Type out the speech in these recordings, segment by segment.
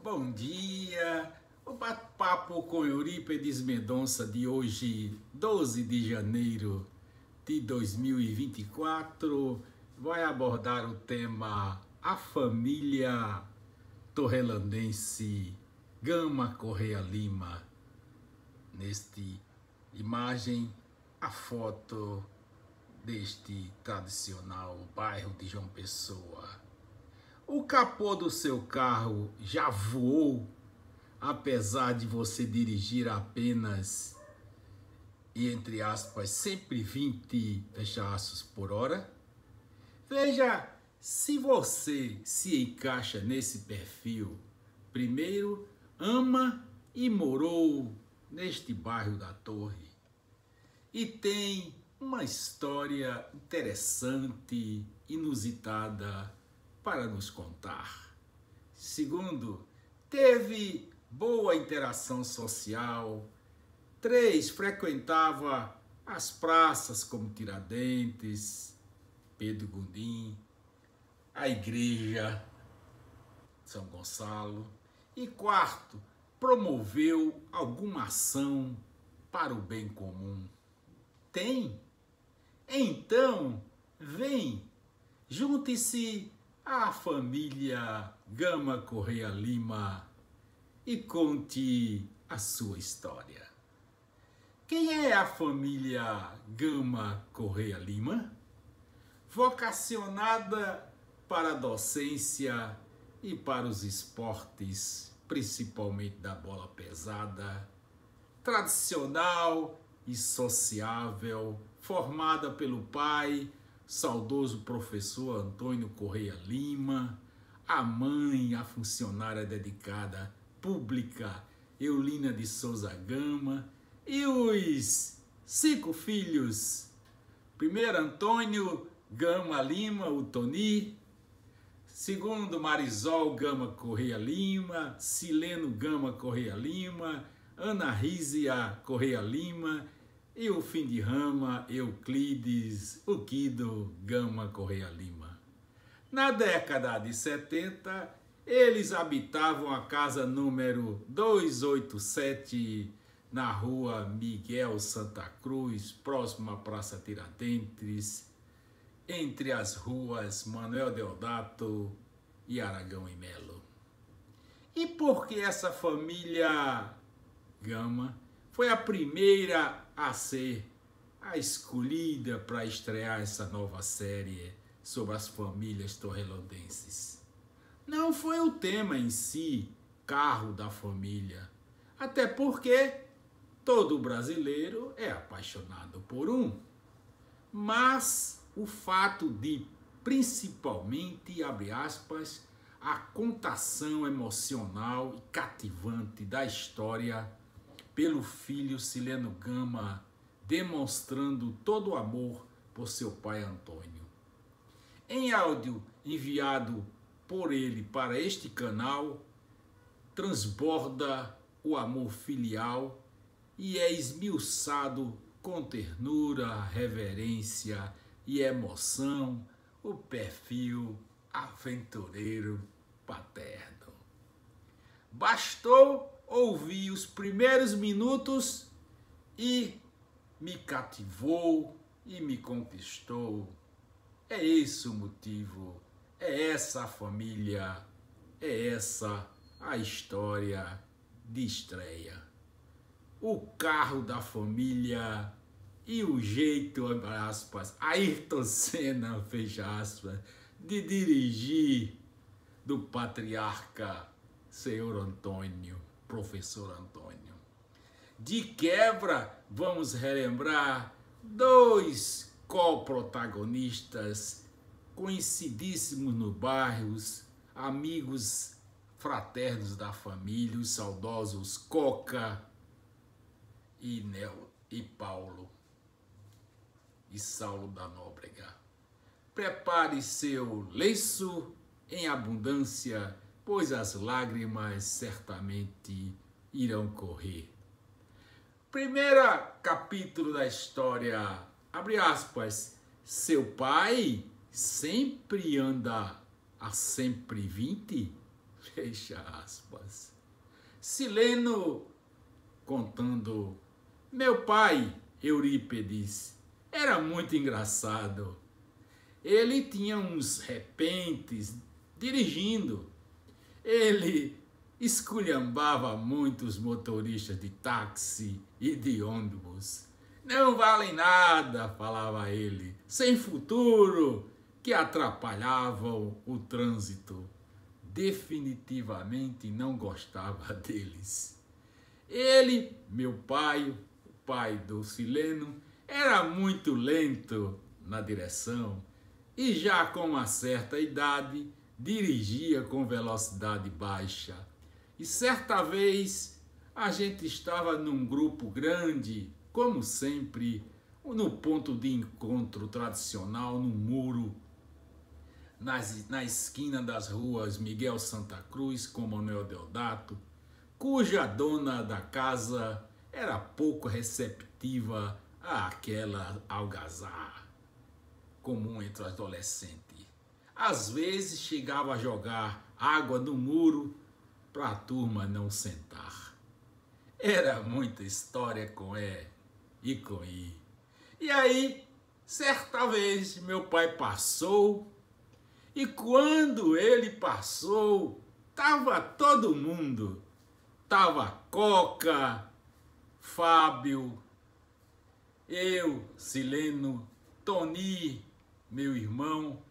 Bom dia! O bate-papo com Eurípedes Mendonça de hoje, 12 de janeiro de 2024, vai abordar o tema A Família Torrelandense Gama Correia Lima. Neste imagem, a foto deste tradicional bairro de João Pessoa. O capô do seu carro já voou, apesar de você dirigir apenas, entre aspas, sempre 20 fecha-aspas por hora? Veja se você se encaixa nesse perfil. Primeiro, ama e morou neste bairro da Torre. E tem uma história interessante, inusitada, para nos contar. Segundo, teve boa interação social. 3, frequentava as praças como Tiradentes, Pedro Gundim, a igreja São Gonçalo. E 4, promoveu alguma ação para o bem comum. Tem? Então, vem, junte-se à família Gama Correia Lima e conte a sua história. Quem é a família Gama Correia Lima? Vocacionada para a docência e para os esportes, principalmente da bola pesada, tradicional e sociável, formada pelo pai, saudoso professor Antônio Correia Lima, a mãe, a funcionária dedicada pública Eulina de Souza Gama, e os 5 filhos. Primeiro, Antônio Gama Lima, o Toni. Segundo, Marisol Gama Correia Lima, Sileno Gama Correia Lima, Ana Rízia Correia Lima, e o fim de rama, Euclides, o Guido Gama Correia Lima. Na década de 70, eles habitavam a casa número 287, na rua Miguel Santa Cruz, próximo à Praça Tiradentes, entre as ruas Manuel Deodato e Aragão e Melo. E por que essa família Gama foi a primeira a ser a escolhida para estrear essa nova série sobre as famílias torrelandenses? Não foi o tema em si, carro da família, até porque todo brasileiro é apaixonado por um, mas o fato de, principalmente, abre aspas, a contação emocional e cativante da história pelo filho Sileno Gama, demonstrando todo o amor por seu pai Antônio. Em áudio enviado por ele para este canal, transborda o amor filial e é esmiuçado com ternura, reverência e emoção o perfil aventureiro paterno. Bastou ouvir os primeiros minutos e me cativou e me conquistou. É esse o motivo, é essa a família, é essa a história de estreia. O carro da família e o jeito, abre aspas, Ayrton Senna, fecha aspas, de dirigir do patriarca senhor Antônio, professor Antônio. De quebra, vamos relembrar 2 coprotagonistas conhecidíssimos nos bairros, amigos fraternos da família, os saudosos Coca e Nel e Paulo e Saulo da Nóbrega. Prepare seu lenço em abundância, pois as lágrimas certamente irão correr. Primeiro capítulo da história, abre aspas, seu pai sempre anda a sempre 20? Fecha aspas. Sileno contando: meu pai, Eurípedes, era muito engraçado. Ele tinha uns repentes dirigindo. Ele esculhambava muito os motoristas de táxi e de ônibus. Não valem nada, falava ele, sem futuro, que atrapalhavam o trânsito. Definitivamente não gostava deles. Ele, meu pai, o pai do Sileno, era muito lento na direção e já com uma certa idade dirigia com velocidade baixa. E certa vez a gente estava num grupo grande, como sempre, no ponto de encontro tradicional, no muro, na esquina das ruas Miguel Santa Cruz com Manuel Deodato, cuja dona da casa era pouco receptiva àquela algazarra comum entre os adolescentes. Às vezes chegava a jogar água no muro para a turma não sentar. Era muita história com E e com I. E aí, certa vez, meu pai passou, e quando ele passou, tava todo mundo. Tava Coca, Fábio, eu, Sileno, Toni, meu irmão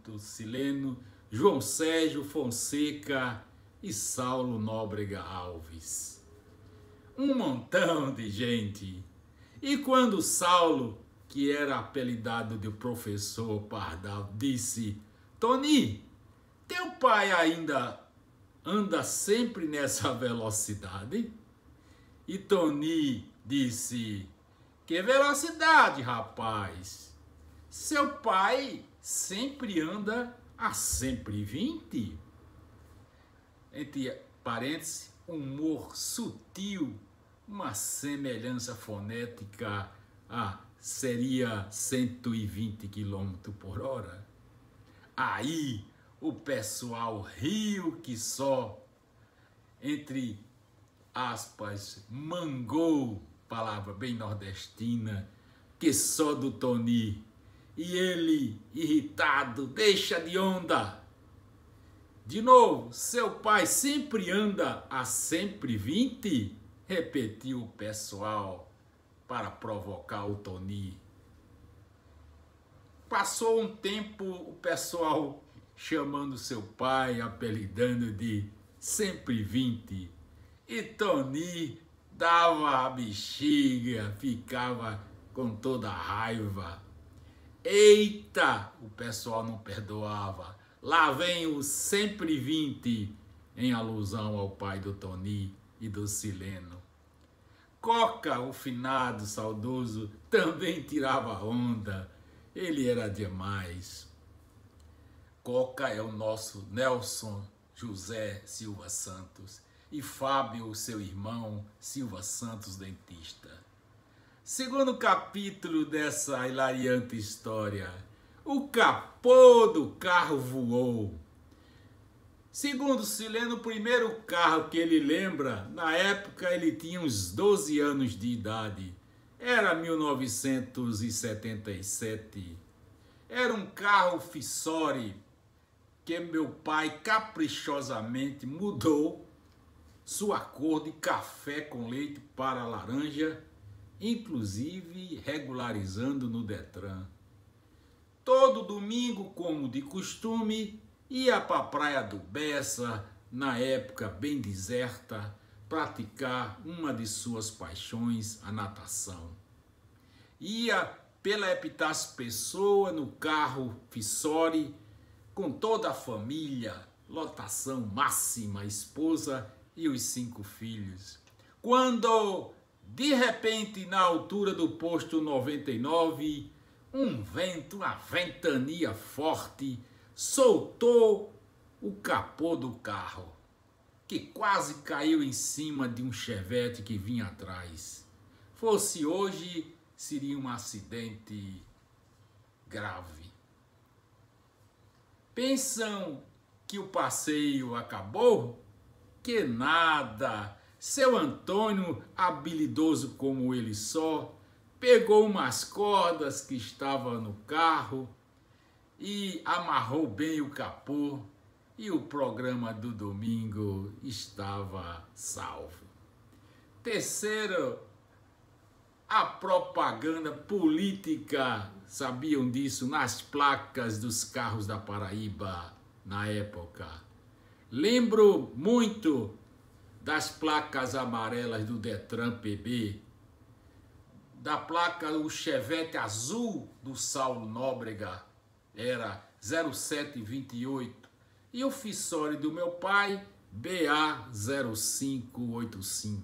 do Sileno, João Sérgio Fonseca e Saulo Nóbrega Alves. Um montão de gente. E quando Saulo, que era apelidado de professor Pardal, disse: Toni, teu pai ainda anda sempre nessa velocidade? E Toni disse: que velocidade, rapaz? Seu pai sempre anda a 120. Entre parênteses, humor sutil, uma semelhança fonética seria 120 km por hora. Aí o pessoal riu que só, entre aspas, mangou, palavra bem nordestina, que só do Toni. E ele, irritado, deixa de onda. De novo, seu pai sempre anda a 120? Repetiu o pessoal para provocar o Toni. Passou um tempo, o pessoal chamando seu pai, apelidando de sempre 20. E Toni dava a bexiga, ficava com toda a raiva. Eita, o pessoal não perdoava. Lá vem o sempre 20, em alusão ao pai do Toni e do Sileno. Coca, o finado saudoso, também tirava onda. Ele era demais. Coca é o nosso Nelson José Silva Santos e Fábio, seu irmão, Silva Santos, dentista. Segundo capítulo dessa hilariante história, o capô do carro voou. Segundo Sileno, o primeiro carro que ele lembra, na época ele tinha uns 12 anos de idade. Era 1977. Era um carro Fissore que meu pai caprichosamente mudou sua cor de café com leite para laranja, inclusive regularizando no Detran. Todo domingo, como de costume, ia para a praia do Bessa, na época bem deserta, praticar uma de suas paixões, a natação. Ia pela Epitácio Pessoa no carro Fissore, com toda a família, lotação máxima, a esposa e os 5 filhos. Quando, de repente, na altura do posto 99, um vento, uma ventania forte, soltou o capô do carro, que quase caiu em cima de um Chevette que vinha atrás. Fosse hoje, seria um acidente grave. Pensam que o passeio acabou? Que nada! Seu Antônio, habilidoso como ele só, pegou umas cordas que estavam no carro e amarrou bem o capô, e o programa do domingo estava salvo. Terceiro, a propaganda política, sabiam disso, nas placas dos carros da Paraíba na época. Lembro muito das placas amarelas do Detran PB, da placa o Chevette azul do Saulo Nóbrega, era 0728, e o Fissori do meu pai, BA0585.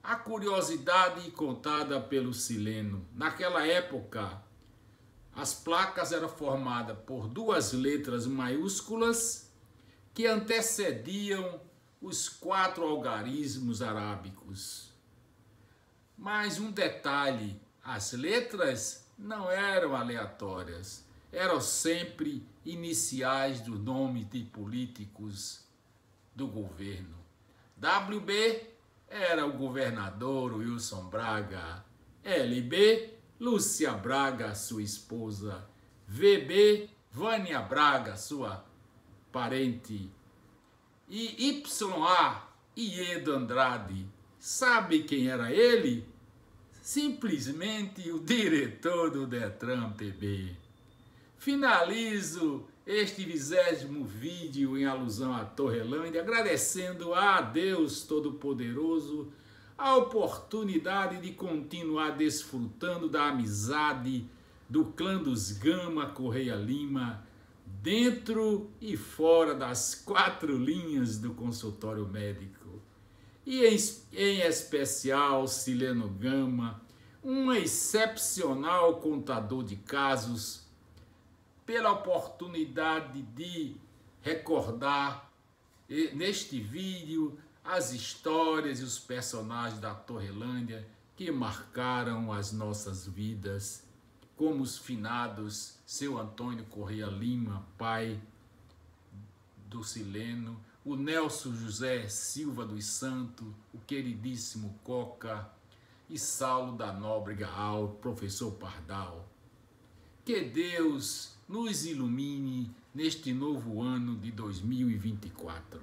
A curiosidade contada pelo Sileno: naquela época, as placas eram formadas por duas letras maiúsculas que antecediam os 4 algarismos arábicos. Mas um detalhe: as letras não eram aleatórias, eram sempre iniciais do nome de políticos do governo. WB era o governador Wilson Braga, LB, Lúcia Braga, sua esposa, VB, Vânia Braga, sua parente, e YA, Iedo Andrade. Sabe quem era ele? Simplesmente o diretor do Detran PB. Finalizo este 20º vídeo em alusão à Torrelândia, agradecendo a Deus Todo-Poderoso a oportunidade de continuar desfrutando da amizade do clã dos Gama Correia Lima, dentro e fora das 4 linhas do consultório médico. E em especial Sileno Gama, um excepcional contador de casos, pela oportunidade de recordar neste vídeo as histórias e os personagens da Torrelândia que marcaram as nossas vidas, como os finados seu Antônio Correia Lima, pai do Sileno, o Nelson José Silva dos Santos, o queridíssimo Coca, e Saulo da Nóbrega Al, professor Pardal. Que Deus nos ilumine neste novo ano de 2024.